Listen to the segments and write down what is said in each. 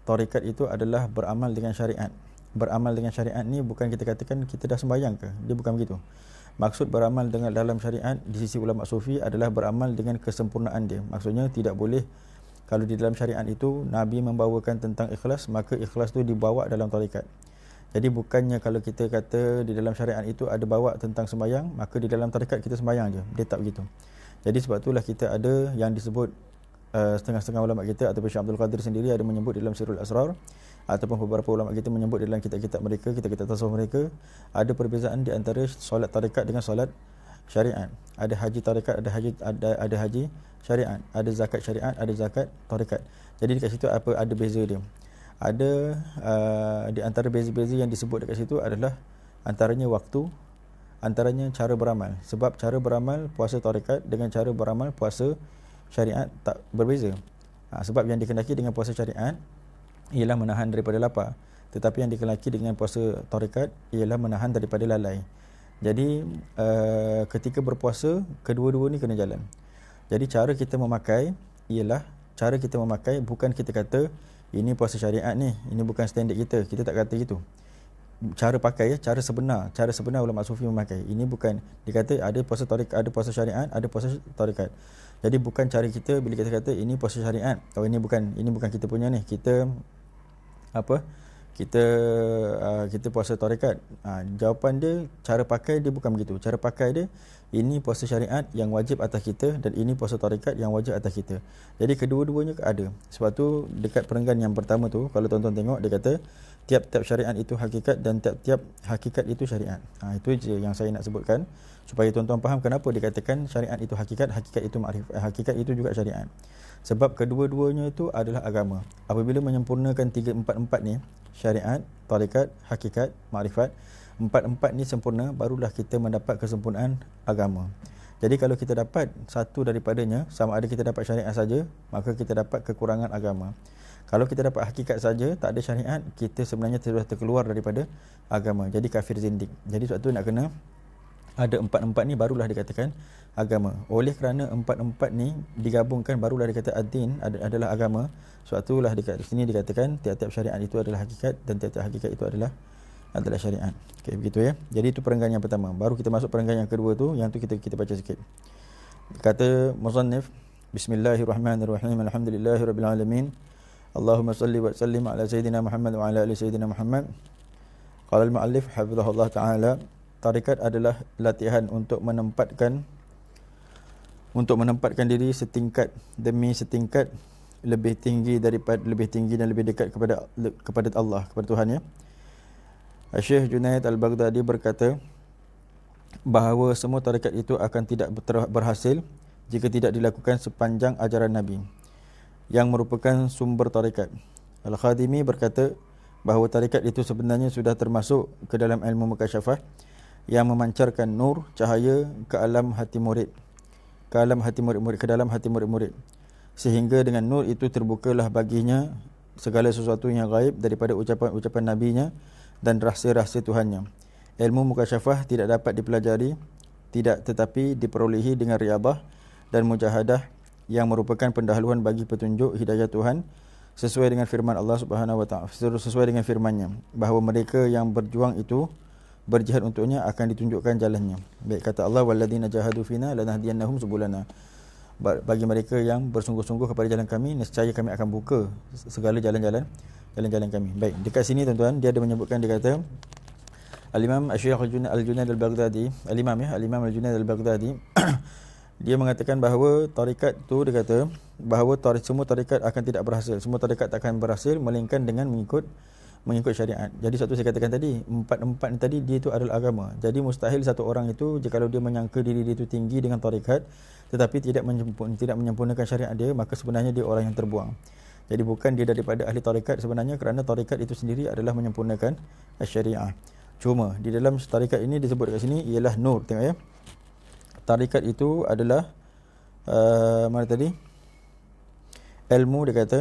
tarekat itu adalah beramal dengan syariat. Beramal dengan syariat ni bukan kita katakan kita dah sembahyang ke, dia bukan begitu. Maksud beramal dengan dalam syariat di sisi ulama sufi adalah beramal dengan kesempurnaan dia. Maksudnya tidak boleh, kalau di dalam syariat itu Nabi membawakan tentang ikhlas, maka ikhlas tu dibawa dalam tarekat. Jadi bukannya kalau kita kata di dalam syariat itu ada bawa tentang sembahyang, maka di dalam tarekat kita sembahyang je. Dia tak begitu. Jadi sebab itulah kita ada yang disebut setengah-setengah ulama kita ataupun Syekh Abdul Qadir sendiri ada menyebut dalam Sirrul Asrar, ataupun beberapa ulama kita menyebut dalam kitab-kitab mereka, kitab-kitab tasawuf mereka, ada perbezaan di antara solat tarekat dengan solat syariat. Ada haji tarekat, ada haji syariat, ada zakat syariat, ada zakat tarekat. Jadi dekat situ ada beza dia. Ada di antara beza-beza yang disebut dekat situ adalah antaranya waktu, antaranya cara beramal. Sebab cara beramal puasa tarekat dengan cara beramal puasa syariat tak berbeza. Sebab yang dikendaki dengan puasa syariat ialah menahan daripada lapar, tetapi yang dikendaki dengan puasa tarekat ialah menahan daripada lalai. Jadi ketika berpuasa, kedua-dua ni kena jalan. Jadi cara kita memakai ialah, cara kita memakai bukan kita kata ini puasa syariat ni, ini bukan standard kita. Kita tak kata gitu. Cara pakai, cara sebenar ulama sufi memakai. Ini bukan dikata ada puasa tarekat, ada puasa syariat, ada puasa tarekat. Jadi bukan cara kita bila kita kata ini puasa syariat, oh ini bukan kita punya ni. Kita kita puasa tarekat. Jawapan dia, cara pakai dia bukan begitu. Cara pakai dia, ini puasa syariat yang wajib atas kita dan ini puasa tarekat yang wajib atas kita. Jadi kedua-duanya ada. Sebab tu dekat perenggan yang pertama tu, kalau tuan-tuan tengok, dia kata tiap-tiap syariat itu hakikat dan tiap-tiap hakikat itu syariat. Itu je yang saya nak sebutkan supaya tuan-tuan faham kenapa dikatakan syariat itu hakikat, hakikat itu makrifat, hakikat itu juga syariat. Sebab kedua-duanya itu adalah agama. Apabila menyempurnakan 3-4-4 ni, syariat, tarekat, hakikat, makrifat, 4-4 ni sempurna, barulah kita mendapat kesempurnaan agama. Jadi kalau kita dapat satu daripadanya, sama ada kita dapat syariat saja, maka kita dapat kekurangan agama. Kalau kita dapat hakikat saja, tak ada syariat, kita sebenarnya sudah terkeluar daripada agama. Jadi kafir zindik. Jadi sebab tu nak kena ada 4-4 ni barulah dikatakan agama. Oleh kerana 4-4 ni digabungkan barulah dikata ad-din adalah agama. Sebab itulah dekat sini dikatakan tiap-tiap syariat itu adalah hakikat dan tiap-tiap hakikat itu adalah syariat. Okey, begitu ya. Jadi itu perenggan yang pertama. Baru kita masuk perenggan yang kedua tu, yang tu kita baca sikit. Kata musannif, Bismillahirrahmanirrahim. Alhamdulillahirabbil alamin. Allahumma salli wa sallim ala sayyidina Muhammad wa ala ali sayyidina Muhammad. Qala al-muallif hafizahullah taala, tarekat adalah latihan untuk menempatkan diri setingkat demi setingkat lebih tinggi dan lebih dekat kepada Allah, kepada Tuhan ya. Syekh Junaid Al-Baghdadi berkata bahawa semua tarekat itu akan tidak berhasil jika tidak dilakukan sepanjang ajaran Nabi yang merupakan sumber tarekat. Al-Khadimi berkata bahawa tarekat itu sebenarnya sudah termasuk ke dalam ilmu mukasyafah yang memancarkan nur cahaya ke dalam hati murid-murid, sehingga dengan nur itu terbukalah baginya segala sesuatu yang gaib daripada ucapan-ucapan nabinya dan rahsia-rahsia Tuhannya. Ilmu mukasyafah tidak dapat dipelajari, tetapi diperolehi dengan riyadhah dan mujahadah yang merupakan pendahuluan bagi petunjuk hidayah Tuhan sesuai dengan firman Allah Subhanahu wa taala, sesuai dengan firman-Nya bahawa mereka yang berjuang itu berjihad untuknya akan ditunjukkan jalannya. Baik, kata Allah, walladzina jahadu fina lanahdiyannahum subulana. Bagi mereka yang bersungguh-sungguh kepada jalan kami, nescaya kami akan buka segala jalan-jalan kami. Baik, dekat sini tuan-tuan dia ada menyebutkan, dia kata Al-Imam Syekh Al-Junaid Al-Baghdadi, Al-Imam Al-Junaid Al-Baghdadi dia mengatakan bahawa tarekat tu, dia kata bahawa semua tarekat akan tidak berhasil. Semua tarekat tak akan berhasil melainkan dengan mengikut syariat. Jadi satu saya katakan tadi, 4-4 ni tadi dia itu adalah agama. Jadi mustahil satu orang itu jika dia menyangka diri dia itu tinggi dengan tarekat tetapi tidak menyempurnakan syariat dia, maka sebenarnya dia orang yang terbuang. Jadi bukan dia daripada ahli tarekat sebenarnya, kerana tarekat itu sendiri adalah menyempurnakan syariat. Cuma di dalam tarekat ini disebut kat sini ialah nur. Tengok ya. Tarekat itu adalah mana tadi? Ilmu, dia kata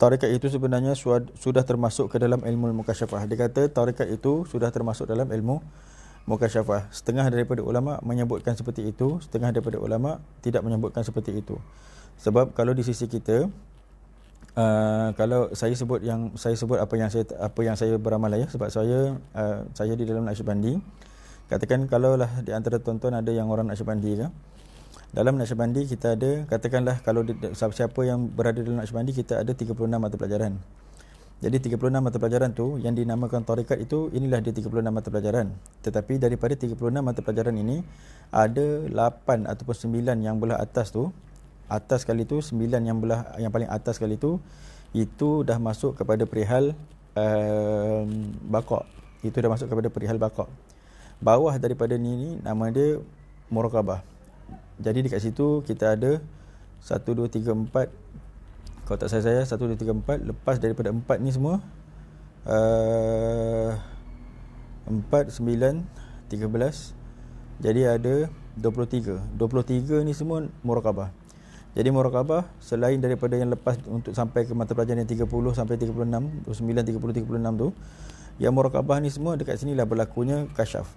tarekat itu sebenarnya sudah termasuk ke dalam ilmu mukasyafah. Dia kata tarekat itu sudah termasuk dalam ilmu mukasyafah. Setengah daripada ulama menyebutkan seperti itu, setengah daripada ulama tidak menyebutkan seperti itu. Sebab kalau di sisi kita, kalau saya sebut apa yang saya beramal ya, sebab saya di dalam Naqsyabandi. Katakan kalaulah di antara tuan-tuan ada yang orang Naqsyabandi ke, dalam Naqsyabandi kita ada, katakanlah kalau siapa yang berada dalam Naqsyabandi, kita ada 36 mata pelajaran. Jadi 36 mata pelajaran tu yang dinamakan tarikat itu, inilah dia 36 mata pelajaran. Tetapi daripada 36 mata pelajaran ini ada 8 ataupun 9 yang belah atas tu, atas kali tu 9 yang paling atas kali tu, itu dah masuk kepada perihal baqa'. Itu dah masuk kepada perihal baqa'. Bawah daripada ni nama dia muraqabah. Jadi dekat situ kita ada 1 2 3 4, kalau tak saya 1 2 3 4, lepas daripada 4 ni semua 4 9 13, jadi ada 23. 23 ni semua muraqabah. Jadi muraqabah selain daripada yang lepas untuk sampai ke mata pelajaran yang 30 sampai 36, 29 30 36 tu, yang muraqabah ni semua dekat sinilah berlakunya kasyaf.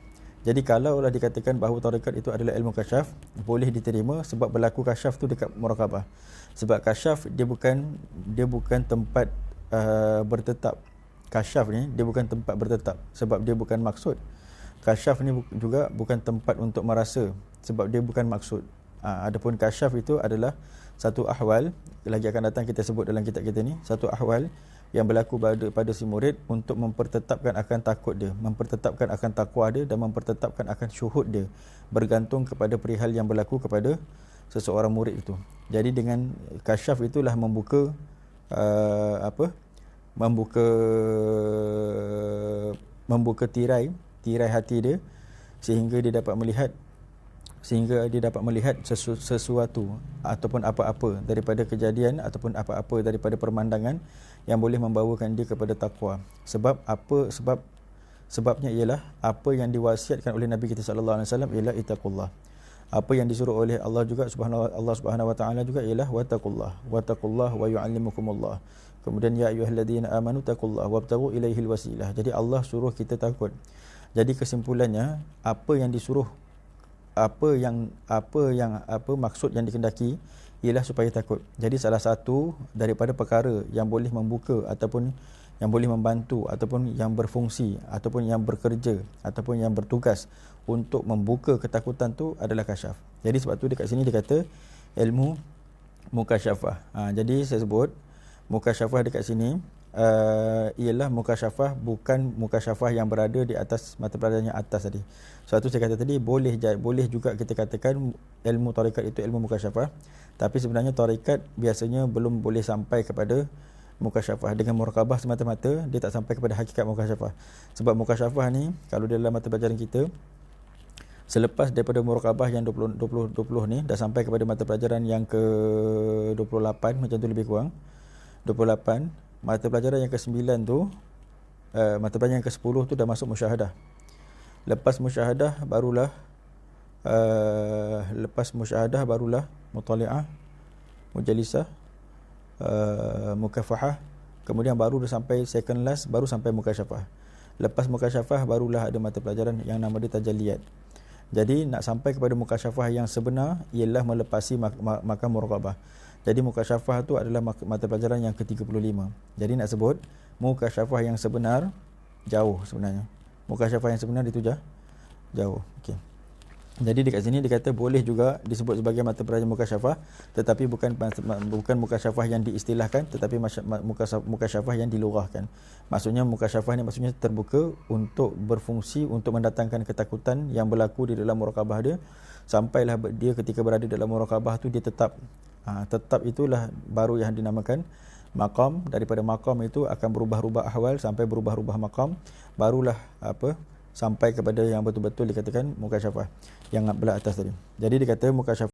Jadi kalaulah dikatakan bahawa tarikat itu adalah ilmu kasyaf, boleh diterima sebab berlaku kasyaf tu dekat muraqabah. Sebab kasyaf dia bukan tempat bertetap. Kasyaf ni dia bukan tempat bertetap sebab dia bukan maksud. Kasyaf ni juga bukan tempat untuk merasa sebab dia bukan maksud. Adapun kasyaf itu adalah satu ahwal, lagi akan datang kita sebut dalam kitab kita ni, satu ahwal yang berlaku pada si murid untuk mempertetapkan akan takut dia, mempertetapkan akan takwa dia, dan mempertetapkan akan syuhud dia, bergantung kepada perihal yang berlaku kepada seseorang murid itu. Jadi dengan kasyaf itulah membuka membuka tirai hati dia, sehingga dia dapat melihat sesuatu ataupun apa-apa daripada kejadian ataupun apa-apa daripada pemandangan yang boleh membawakan dia kepada takwa. Sebabnya ialah apa yang diwasiatkan oleh Nabi kita sallallahu alaihi wasallam ialah ittaqullah. Apa yang disuruh oleh Allah Subhanahu wa taala juga ialah wattaqullah wa yu'allimukumullah. Kemudian ya ayyuhalladzina amanu taqullaha wabtaghu ilaihil wasilah. Jadi Allah suruh kita takut. Jadi kesimpulannya, apa yang disuruh, apa maksud yang dikendaki ialah supaya takut. Jadi salah satu daripada perkara yang boleh membuka ataupun yang boleh membantu ataupun yang berfungsi ataupun yang bekerja ataupun yang bertugas untuk membuka ketakutan tu adalah kasyaf. Jadi sebab tu dekat sini dia kata ilmu mukasyafah. Jadi saya sebut mukasyafah dekat sini ialah mukasyafah, bukan mukasyafah yang berada di atas mata pelajaran yang atas tadi. Suatu saya kata tadi boleh juga kita katakan ilmu tarikat itu ilmu mukasyafah, tapi sebenarnya tarikat biasanya belum boleh sampai kepada mukasyafah. Dengan muraqabah semata-mata dia tak sampai kepada hakikat mukasyafah. Sebab mukasyafah ni kalau dalam mata pelajaran kita, selepas daripada muraqabah yang 20 ni dah sampai kepada mata pelajaran yang ke-28 macam tu lebih kurang 28, mata pelajaran yang ke-9 tu, mata pelajaran yang ke-10 tu dah masuk musyahadah. Lepas musyahadah barulah mutali'ah, mujalisah, mukafahah, kemudian baru dah sampai second last, baru sampai mukasyafah. Lepas mukasyafah barulah ada mata pelajaran yang nama dia tajalliyat. Jadi nak sampai kepada mukasyafah yang sebenar ialah melepasi makam muraqabah. Jadi mukasyafah tu adalah mata pelajaran yang ke-35. Jadi nak sebut mukasyafah yang sebenar jauh sebenarnya. Mukasyafah yang sebenar itu jauh. Okey. Jadi dekat sini dia kata boleh juga disebut sebagai mata pelajaran mukasyafah, tetapi bukan mukasyafah yang diistilahkan, tetapi mukasyafah yang dilurahkan. Maksudnya mukasyafah ni maksudnya terbuka untuk berfungsi untuk mendatangkan ketakutan yang berlaku di dalam muraqabah dia, sampailah dia ketika berada dalam muraqabah tu dia tetap itulah baru yang dinamakan maqam. Daripada maqam itu akan berubah-ubah ahwal sampai berubah-ubah maqam, barulah sampai kepada yang betul-betul dikatakan mukasyafah yang belah atas tadi. Jadi dia kata mukasyafah